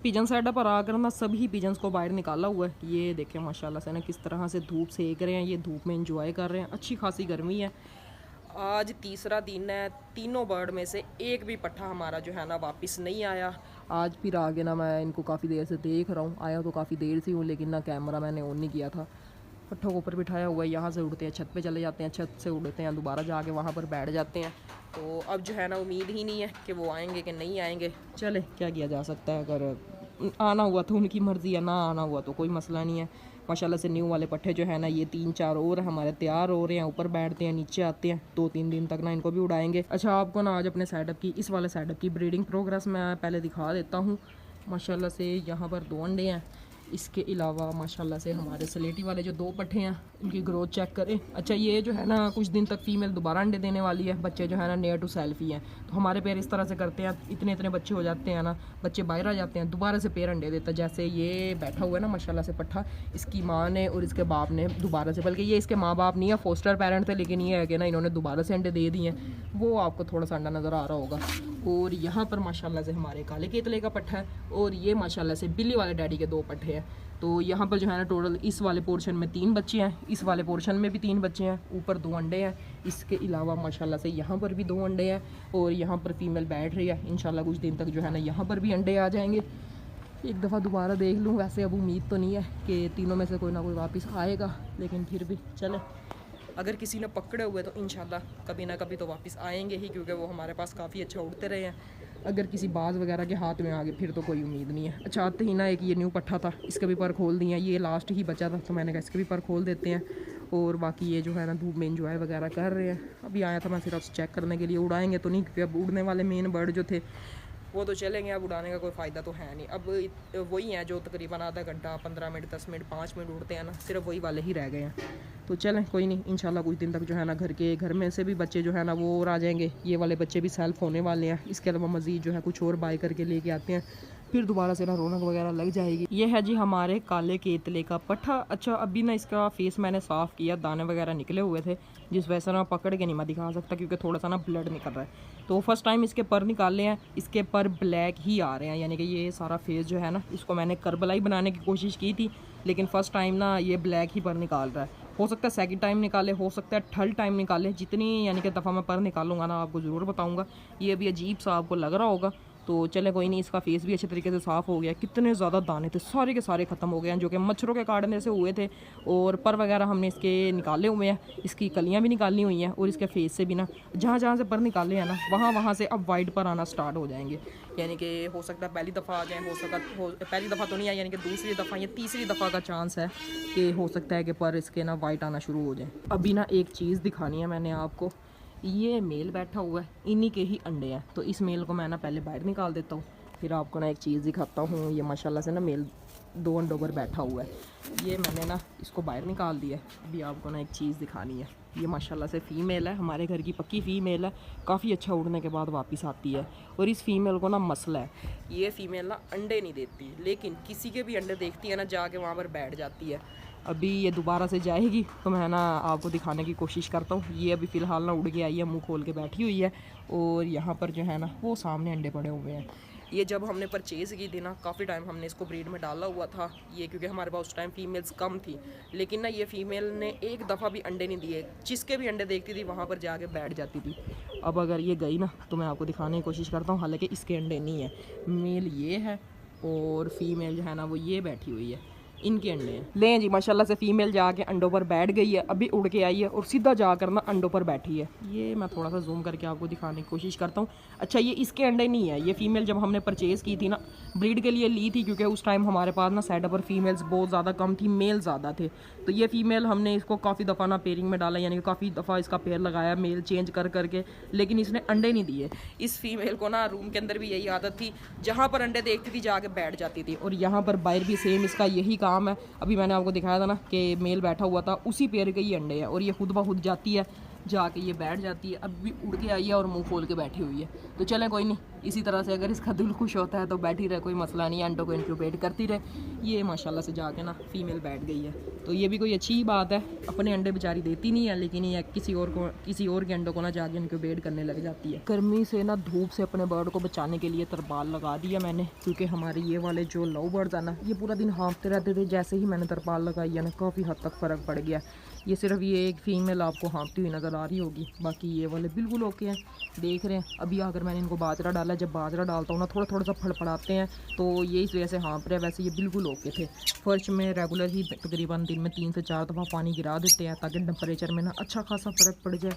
Pigeon setup पर आकर ना सभी पिजन्स को बाहर निकाला हुआ है। ये देखें माशाल्लाह से ना किस तरह से धूप सेक रहे हैं, ये धूप में एंजॉय कर रहे हैं। अच्छी खासी गर्मी है। आज तीसरा दिन है, तीनों बर्ड में से एक भी पट्ठा हमारा जो है ना वापस नहीं आया। आज फिर आगे ना मैं इनको काफ़ी देर से देख रहा हूँ, आया तो काफ़ी देर से हूँ, लेकिन ना कैमरा मैंने ऑन नहीं किया था। पट्ठों को ऊपर बिठाया हुआ है, यहाँ से उड़ते हैं, छत पे चले जाते हैं, छत से उड़ते हैं, दोबारा जाके वहाँ पर बैठ जाते हैं। तो अब जो है ना उम्मीद ही नहीं है कि वो आएंगे कि नहीं आएंगे। चले क्या किया जा सकता है, अगर आना हुआ तो उनकी मर्ज़ी है, ना आना हुआ तो कोई मसला नहीं है। माशाल्लाह से न्यू वाले पट्ठे जो है ना ये 3-4 और हमारे तैयार हो रहे हैं, ऊपर बैठते हैं, नीचे आते हैं। 2-3 दिन तक ना इनको भी उड़ाएंगे। अच्छा, आपको ना आज अपने सेटअप की, इस वाले सेटअप की ब्रीडिंग प्रोग्रेस मैं पहले दिखा देता हूँ। माशाल्लाह से यहाँ पर 2 अंडे हैं। इसके अलावा माशाल्लाह से हमारे स्लेटी वाले जो 2 पट्ठे हैं उनकी ग्रोथ चेक करें। अच्छा, ये जो है ना कुछ दिन तक फीमेल दोबारा अंडे देने वाली है। बच्चे जो है ना नियर टू सेल्फ ही हैं। तो हमारे पेयर इस तरह से करते हैं, इतने इतने बच्चे हो जाते हैं ना, बच्चे बाहर आ जाते हैं, दोबारा से पेयर अंडे देता है। जैसे ये बैठा हुआ है ना माशाल्लाह से पट्ठा, इसकी माँ ने और इसके बाप ने दोबारा से, बल्कि ये इसके माँ बाप नहीं है, फोस्टर पेरेंट थे, लेकिन ये है कि ना इन्होंने दोबारा से अंडे दे दिए हैं। वो आपको थोड़ा सा अंडा नज़र आ रहा होगा। और यहाँ पर माशाल्लाह से हमारे काले केतले का पट्ठा है, और ये माशाल्लाह से बिल्ली वाले डैडी के 2 पट्ठे हैं। तो यहाँ पर जो है ना टोटल इस वाले पोर्शन में 3 बच्चे हैं, इस वाले पोर्शन में भी 3 बच्चे हैं, ऊपर 2 अंडे हैं। इसके अलावा माशाल्लाह से यहाँ पर भी 2 अंडे हैं, और यहाँ पर फीमेल बैठ रही है। इंशाल्लाह कुछ दिन तक जो है ना यहाँ पर भी अंडे आ जाएंगे। एक दफ़ा दोबारा देख लूँ, वैसे अब उम्मीद तो नहीं है कि तीनों में से कोई ना कोई वापस आएगा, लेकिन फिर भी चले, अगर किसी ने पकड़े हुए तो इंशाल्लाह कभी ना कभी तो वापस आएंगे ही, क्योंकि वो हमारे पास काफ़ी अच्छा उड़ते रहे हैं। अगर किसी बाज वगैरह के हाथ में आ गए फिर तो कोई उम्मीद नहीं है। अच्छा, आते ही ना एक ये न्यू पट्ठा था, इसके भी पर खोल दिए हैं। ये लास्ट ही बचा था, तो मैंने कहा इसके भी पर खोल देते हैं। और बाकी ये जो है ना धूप में एंजॉय वगैरह कर रहे हैं। अभी आया था मैं सिर्फ चेक करने के लिए, उड़ाएंगे तो नहीं, क्योंकि अब उड़ने वाले मेन बर्ड जो थे वो तो चलेंगे, अब उड़ाने का कोई फ़ायदा तो है नहीं। अब वही हैं जो तकरीबन आधा घंटा, 15 मिनट, 10 मिनट, 5 मिनट उड़ते हैं ना, सिर्फ वही वाले ही रह गए हैं। तो चलें, कोई नहीं, इंशाल्लाह कुछ दिन तक जो है ना घर में से भी बच्चे जो है ना वो और आ जाएंगे। ये वाले बच्चे भी सेल्फ होने वाले हैं। इसके अलावा मज़ीद जो है कुछ और बाय करके लेके आते हैं, फिर दोबारा से ना रौनक वगैरह लग जाएगी। ये है जी हमारे काले केतले का पट्ठा। अच्छा, अभी ना इसका फेस मैंने साफ़ किया, दाने वगैरह निकले हुए थे, जिस वजह से ना पकड़ के नहीं मैं दिखा सकता, क्योंकि थोड़ा सा ना ब्लड निकल रहा है। तो फर्स्ट टाइम इसके पर निकाले हैं, इसके पर ब्लैक ही आ रहे हैं, यानी कि ये सारा फेस जो है ना, इसको मैंने करबलाई बनाने की कोशिश की थी, लेकिन फ़र्स्ट टाइम ना ये ब्लैक ही पर निकाल रहा है। हो सकता है सेकंड टाइम निकाले, हो सकता है थर्ड टाइम निकाले। जितनी यानी कि दफ़ा मैं पर निकालूंगा ना आपको ज़रूर बताऊंगा। ये भी अजीब सा आपको लग रहा होगा, तो चले कोई नहीं। इसका फेस भी अच्छे तरीके से साफ़ हो गया। कितने ज़्यादा दाने थे, सारे के सारे ख़त्म हो गए हैं, जो कि मच्छरों के काटने से हुए थे। और पर वगैरह हमने इसके निकाले हुए हैं, इसकी कलियाँ भी निकाली हुई हैं, और इसके फेस से भी ना जहाँ जहाँ से पर निकाले हैं ना, वहाँ से अब वाइट पर आना स्टार्ट हो जाएंगे। यानी कि हो सकता है पहली दफ़ा आ जाए, पहली दफ़ा तो नहीं आए, यानी कि दूसरी दफ़ा या तीसरी दफ़ा का चांस है कि हो सकता है कि पर इसके ना वाइट आना शुरू हो जाए। अभी ना एक चीज़ दिखानी है मैंने आपको। ये मेल बैठा हुआ है, इन्हीं के ही अंडे हैं। तो इस मेल को मैं ना पहले बाहर निकाल देता हूँ, फिर आपको ना एक चीज़ दिखाता हूँ। ये माशाल्लाह से ना मेल 2 अंडों पर बैठा हुआ है। ये मैंने ना इसको बाहर निकाल दिया है। अभी आपको ना एक चीज़ दिखानी है। ये माशाल्लाह से फ़ीमेल है, हमारे घर की पक्की फ़ीमेल है, काफ़ी अच्छा उड़ने के बाद वापस आती है। और इस फ़ीमेल को ना मसला है, ये फ़ीमेल ना अंडे नहीं देती, लेकिन किसी के भी अंडे देखती है ना जाके वहाँ पर बैठ जाती है। अभी ये दोबारा से जाएगी तो मैं ना आपको दिखाने की कोशिश करता हूँ। ये अभी फ़िलहाल ना उड़ के आई है, मुंह खोल के बैठी हुई है, और यहाँ पर जो है ना वो सामने अंडे पड़े हुए हैं। ये जब हमने परचेज़ की थी ना, काफ़ी टाइम हमने इसको ब्रीड में डाला हुआ था, ये क्योंकि हमारे पास उस टाइम फ़ीमेल्स कम थी। लेकिन ना ये फ़ीमेल ने एक दफ़ा भी अंडे नहीं दिए, जिसके भी अंडे देखती थी वहाँ पर जाके बैठ जाती थी। अब अगर ये गई ना तो मैं आपको दिखाने की कोशिश करता हूँ। हालाँकि इसके अंडे नहीं है, मेल ये है और फ़ीमेल जो है ना वो ये बैठी हुई है, इनके अंडे हैं। लें जी, माशाल्लाह से फ़ीमेल जाके अंडों पर बैठ गई है, अभी उड़ के आई है और सीधा जाकर ना अंडों पर बैठी है। ये मैं थोड़ा सा जूम करके आपको दिखाने की कोशिश करता हूँ। अच्छा, ये इसके अंडे नहीं है। ये फ़ीमेल जब हमने परचेज़ की थी ना, ब्रीड के लिए ली थी, क्योंकि उस टाइम हमारे पास ना सेटअप पर फीमेल्स बहुत ज़्यादा कम थी, मेल ज़्यादा थे। तो ये फ़ीमेल हमने इसको काफ़ी दफ़ा ना पेयरिंग में डाला, यानी कि काफ़ी दफ़ा इसका पेयर लगाया, मेल चेंज कर करके, लेकिन इसने अंडे नहीं दिए। इस फीमेल को ना रूम के अंदर भी यही आदत थी, जहाँ पर अंडे देखती थी जाके बैठ जाती थी। और यहाँ पर बाहर भी सेम इसका यही काम है। अभी मैंने आपको दिखाया था ना कि मेल बैठा हुआ था, उसी पेयर के ही अंडे हैं, और ये खुद ब खुद जाती है, जाके ये बैठ जाती है। अब भी उड़ के आई है और मुंह खोल के बैठी हुई है। तो चलें कोई नहीं, इसी तरह से अगर इसका दिल खुश होता है तो बैठी रहे, कोई मसला नहीं है, अंडों को इंक्यूबेट करती रहे। ये माशाल्लाह से जाके ना फीमेल बैठ गई है, तो ये भी कोई अच्छी बात है। अपने अंडे बेचारी देती नहीं है, लेकिन ये किसी और के अंडों को ना जाके इंक्यूबेट करने लग जाती है। गर्मी से ना धूप से अपने बर्ड को बचाने के लिए तरपाल लगा दिया मैंने, क्योंकि हमारे ये वाले जो लव बर्ड्स है ना, ये पूरा दिन हाँफते रहते थे। जैसे ही मैंने तरपाल लगाई है ना, काफ़ी हद तक फ़र्क पड़ गया। ये सिर्फ ये एक फ़ीमेल आपको हाँफती हुई नज़र आ रही होगी, बाकी ये वाले बिल्कुल ओके हैं। देख रहे हैं अभी अगर मैंने इनको बाजरा डाला, जब बाजरा डालता हूँ ना थोड़ा थोड़ा सा फड़फड़ाते हैं, तो ये इस वजह से हाँफ रहे हैं। वैसे ये बिल्कुल ओके थे। फर्श में रेगुलर ही तकरीबन दिन में 3 से 4 दफ़ा पानी गिरा देते हैं, ताकि टेम्परेचर में ना अच्छा खासा फ़र्क पड़ जाए।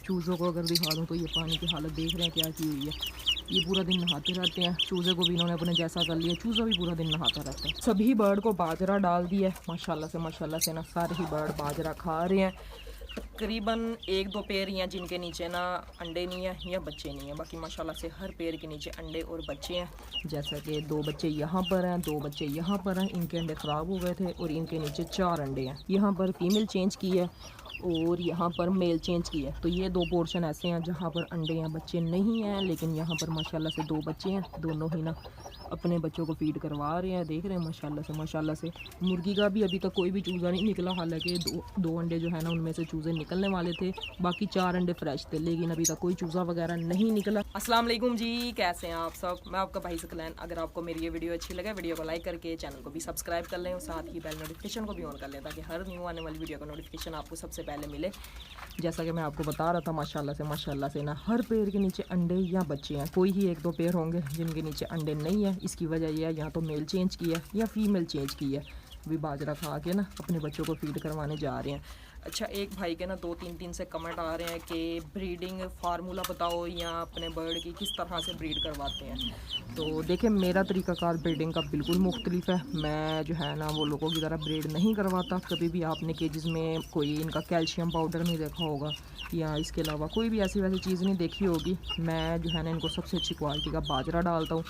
चूज़ों को अगर दिखा दूँ तो ये पानी की हालत देख रहे हैं क्या की हुई है। ये पूरा दिन नहाते रहते हैं। चूज़े को भी इन्होंने अपने जैसा कर लिया, चूज़ा भी पूरा दिन नहाता रहता है। सभी बर्ड को बाजरा डाल दिया माशाल्लाह से ना सारे ही बर्ड बाजरा खा रहे हैं। तकरीबन 1-2 पेड़ हैं जिनके नीचे ना अंडे नहीं है या बच्चे नहीं हैं, बाकी माशाल्लाह से हर पेड़ के नीचे अंडे और बच्चे हैं। जैसा कि 2 बच्चे यहाँ पर हैं, 2 बच्चे यहाँ पर हैं। इनके अंडे ख़राब हो गए थे और इनके नीचे 4 अंडे हैं। यहाँ पर फीमेल चेंज की है और यहाँ पर मेल चेंज की है। तो ये 2 पोर्शन ऐसे हैं जहाँ पर अंडे या बच्चे नहीं हैं, लेकिन यहाँ पर माशाल्लाह से 2 बच्चे हैं। दोनों ही ना अपने बच्चों को फीड करवा रहे हैं। देख रहे हैं माशाल्लाह से मुर्गी का भी अभी तक कोई भी चूज़ा नहीं निकला। हालांकि दो अंडे जो है ना उनमें से चूज़े निकलने वाले थे, बाकी 4 अंडे फ्रेश थे, लेकिन अभी तक कोई चूज़ा वगैरह नहीं निकला। अस्सलाम वालेकुम जी, कैसे हैं आप सब? मैं आपका भाई सकलैन। अगर आपको मेरी ये वीडियो अच्छी लगे, वीडियो को लाइक करके चैनल को भी सब्सक्राइब कर लें और साथ ही बेल नोटिफिकेशन को भी ऑन कर लें, ताकि हर न्यू आने वाली वीडियो का नोटिफिकेशन आपको सबसे पहले मिले। जैसा कि मैं आपको बता रहा था, माशाल्लाह से ना हर पेड़ के नीचे अंडे या बच्चे हैं। कोई ही 1-2 पेड़ होंगे जिनके नीचे अंडे नहीं है। इसकी वजह यह है या तो मेल चेंज की है या फीमेल चेंज की है। अभी बाजरा खा के ना अपने बच्चों को फीड करवाने जा रहे हैं। अच्छा, एक भाई के ना 2-3 दिन से कमेंट आ रहे हैं कि ब्रीडिंग फार्मूला बताओ या अपने बर्ड की किस तरह से ब्रीड करवाते हैं। तो देखिए, मेरा तरीक़ाकार ब्रीडिंग का बिल्कुल मुख्तलिफ है। मैं जो है ना वो लोगों की तरह ब्रीड नहीं करवाता। कभी भी आपने केजेस में कोई इनका कैल्शियम पाउडर नहीं देखा होगा या इसके अलावा कोई भी ऐसी वैसी चीज़ नहीं देखी होगी। मैं जो है ना इनको सबसे अच्छी क्वालिटी का बाजरा डालता हूँ।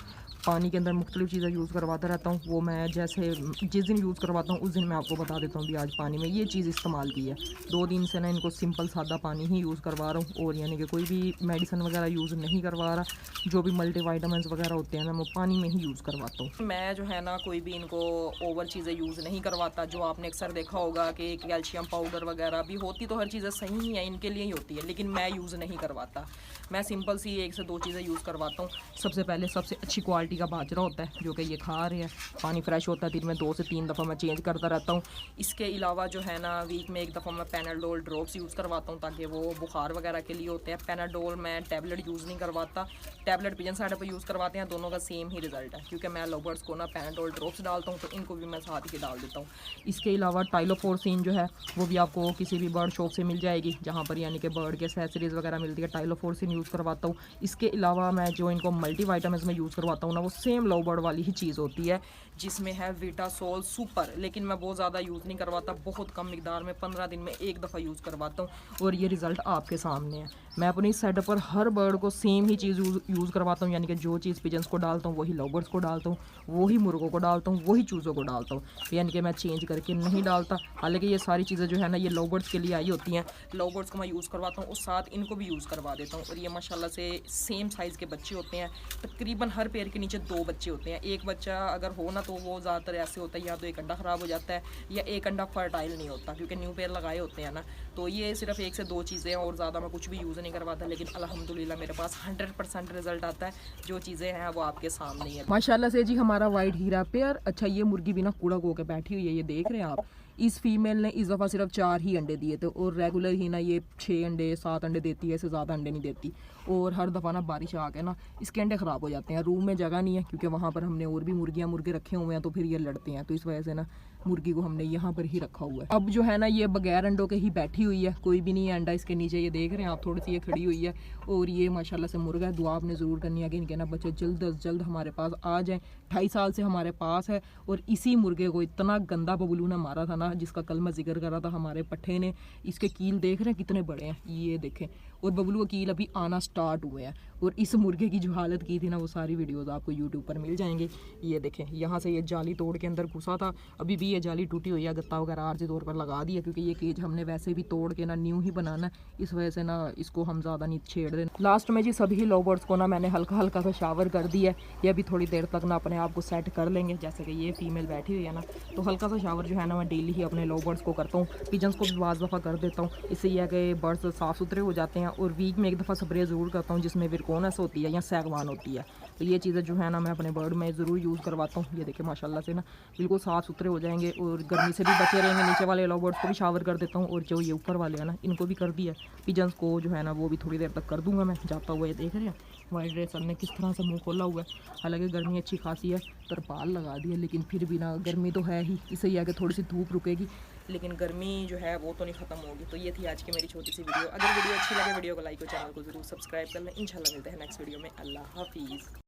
पानी के अंदर मुख्तलिफ़ चीज़ें यूज़ करवाता रहता हूँ। वो मैं जैसे जिस दिन यूज़ करवाता हूँ उस दिन मैं आपको बता देता हूँ भी आज पानी में ये चीज़ इस्तेमाल की है। 2 दिन से ना इनको सिंपल सादा पानी ही यूज़ करवा रहा हूँ, और यानी कि कोई भी मेडिसिन वगैरह यूज़ नहीं करवा रहा। जो भी मल्टीविटामिन्स वगैरह होते हैं ना वो पानी में ही यूज़ करवाता हूँ। मैं जो है ना कोई भी इनको ओवर चीज़ें यूज़ नहीं करवाता। जो आपने अक्सर देखा होगा कि कैल्शियम पाउडर वगैरह भी होती तो हर चीज़ें सही ही है, इनके लिए ही होती है, लेकिन मैं यूज़ नहीं करवाता। मैं सिंपल सी 1 से 2 चीज़ें यूज़ करवाता हूँ। सबसे पहले सबसे अच्छी क्वालिटी का बाजरा होता है जो कि ये खा रहे हैं। पानी फ्रेश होता है, दिन में 2 से 3 दफ़ा मैं चेंज करता रहता हूँ। इसके अलावा जो है ना वीक में 1 दफ़ा मैं पैनाडोल ड्रॉप्स यूज़ करवाता हूँ, ताकि वो बुखार वगैरह के लिए होते हैं। पैनाडोल मैं टैबलेट यूज़ नहीं करवाता। टैबलेट पिजन साइड पर यूज़ करवाते हैं, दोनों का सेम ही रिजल्ट है। क्योंकि मैं लव बर्ड्स को ना पैनाडोल ड्रॉप्स डालता हूँ, तो इनको भी मैं साथ ही डाल देता हूँ। इसके अलावा टाइलोफोर्सिन जो है वो भी आपको किसी भी बर्ड शॉप से मिल जाएगी, जहाँ पर यानी कि बर्ड के एक्सेसरीज़ वगैरह मिलती है। टाइलोफोर्सिन यूज़ करवाता हूँ। इसके अलावा मैं जो इनको मल्टीविटामिन्स में यूज़ करवाता हूँ ना, वो सेम लव बर्ड वाली ही चीज़ होती है, जिसमें है विटासोल सुपर। लेकिन मैं बहुत ज़्यादा यूज़ नहीं करवाता, बहुत कम मिकदार में 15 दिन में 1 दफ़ा यूज़ करवाता हूँ, और ये रिज़ल्ट आपके सामने है। मैं अपनी सेटअप पर हर बर्ड को सेम ही चीज़ यूज़ करवाता हूँ, यानी कि जो चीज़ पिजन्स को डालता हूँ वही लव बर्ड्स को डालता हूँ, वही मुर्गों को डालता हूँ, वही चूज़ों को डालता हूँ, यानी कि मैं चेंज करके नहीं डालता। हालांकि ये सारी चीज़ें जो है ना ये लव बर्ड्स के लिए आई होती हैं। लव बर्ड्स को मैं यूज़ करवाता हूँ और साथ इनको भी यूज़ करवा देता हूँ। और ये माशाल्लाह से सेम साइज़ के बच्चे होते हैं। तकरीबन हर पेड़ के नीचे 2 बच्चे होते हैं। एक बच्चा अगर हो ना तो वो ज़्यादातर ऐसे होता है, या तो एक अंडा ख़राब हो जाता है या एक अंडा फर्टाइल नहीं होता, क्योंकि न्यू पेयर लगाए होते हैं ना। तो ये सिर्फ 1 से 2 चीज़ें, और ज़्यादा मैं कुछ भी यूज़ नहीं करवाता। लेकिन अल्हम्दुलिल्लाह मेरे पास 100% रिजल्ट आता है। जो चीज़ें हैं वो आपके सामने ही है माशाल्लाह से जी। हमारा वाइट हीरा पेयर। अच्छा, ये मुर्गी भी ना कूड़ा हो के बैठी हुई है, ये देख रहे हैं आप। इस फीमेल ने इस दफ़ा सिर्फ 4 ही अंडे दिए थे, और रेगुलर ही ना ये 6 अंडे 7 अंडे देती है, इससे ज़्यादा अंडे नहीं देती। और हर दफ़ा ना बारिश आके ना इसके अंडे ख़राब हो जाते हैं। रूम में जगह नहीं है, क्योंकि वहाँ पर हमने और भी मुर्गे रखे हुए हैं, तो फिर ये लड़ते हैं, तो इस वजह से ना मुर्गी को हमने यहाँ पर ही रखा हुआ है। अब जो है ना ये बगैर अंडों के ही बैठी हुई है, कोई भी नहीं है अंडा इसके नीचे। ये देख रहे हैं आप, थोड़ी सी ये खड़ी हुई है, और ये माशाल्लाह से मुर्गा है। दुआ आपने ज़रूर करनी है कि इनके ना बच्चे जल्द अज जल्द हमारे पास आ जाएँ। 2.5 साल से हमारे पास है, और इसी मुर्गे को इतना गंदा बबलू ने मारा था ना, जिसका कल मैं जिक्र कर रहा था हमारे पट्ठे ने। इसके कील देख रहे हैं कितने बड़े हैं, ये देखें। और बबलू वकील अभी आना स्टार्ट हुए हैं। और इस मुर्गे की जो हालत की थी ना, वो सारी वीडियोज़ आपको यूट्यूब पर मिल जाएंगे। ये देखें, यहाँ से ये जाली तोड़ के अंदर घुसा था, अभी भी ये जाली टूटी हुई है, गत्ता वगैरह आर्जी तौर पर लगा दिया, क्योंकि ये केज हमने वैसे भी तोड़ के ना न्यू ही बनाना है, इस वजह से ना इसको हम ज़्यादा नहीं छेड़ दें। लास्ट में जी सभी लव बर्ड्स को ना मैंने हल्का हल्का सा शावर कर दिया है। ये अभी थोड़ी देर तक ना अपने आप को सेट कर लेंगे। जैसे कि ये फीमेल बैठी हुई है ना, तो हल्का सा शावर जो है ना मैं डेली ही अपने लव बर्ड्स को करता हूँ। पिजन्स को भी बाज़ दफ़ा कर देता हूँ, इससे यह है कि बर्ड्स साफ़ सुथरे हो जाते हैं। और वीक में एक दफ़ा स्प्रे ज़रूर करता हूँ, जिसमें विरकोनस होती है या सैगवान होती है। तो ये चीज़ें जो है ना मैं अपने बर्ड में ज़रूर यूज़ करवाता हूँ। ये देखिए माशाल्लाह से ना बिल्कुल साफ़ सुथरे हो जाएंगे और गर्मी से भी बचे रहेंगे। नीचे वाले लव बर्ड्स को भी शावर कर देता हूँ, और जो ये ऊपर वाले हैं ना, इनको भी कर दिया। पिजन्स को जो है ना वो भी थोड़ी देर तक कर दूँगा मैं जाता हुआ। ये देख रहे हैं वाइट रेसर ने किस तरह से मुँह खोला हुआ है। हालांकि गर्मी अच्छी खासी है, तरपाल लगा दी है, लेकिन फिर भी ना गर्मी तो है ही। इससे यह है कि थोड़ी सी धूप रुकेगी, लेकिन गर्मी जो है वो तो नहीं ख़त्म होगी। तो ये थी आज की मेरी छोटी सी वीडियो। अगर वीडियो अच्छी लगे वीडियो को लाइक और चैनल को ज़रूर सब्सक्राइब कर लें। इंशाल्लाह मिलते हैं नेक्स्ट वीडियो में। अल्लाह हाफिज़।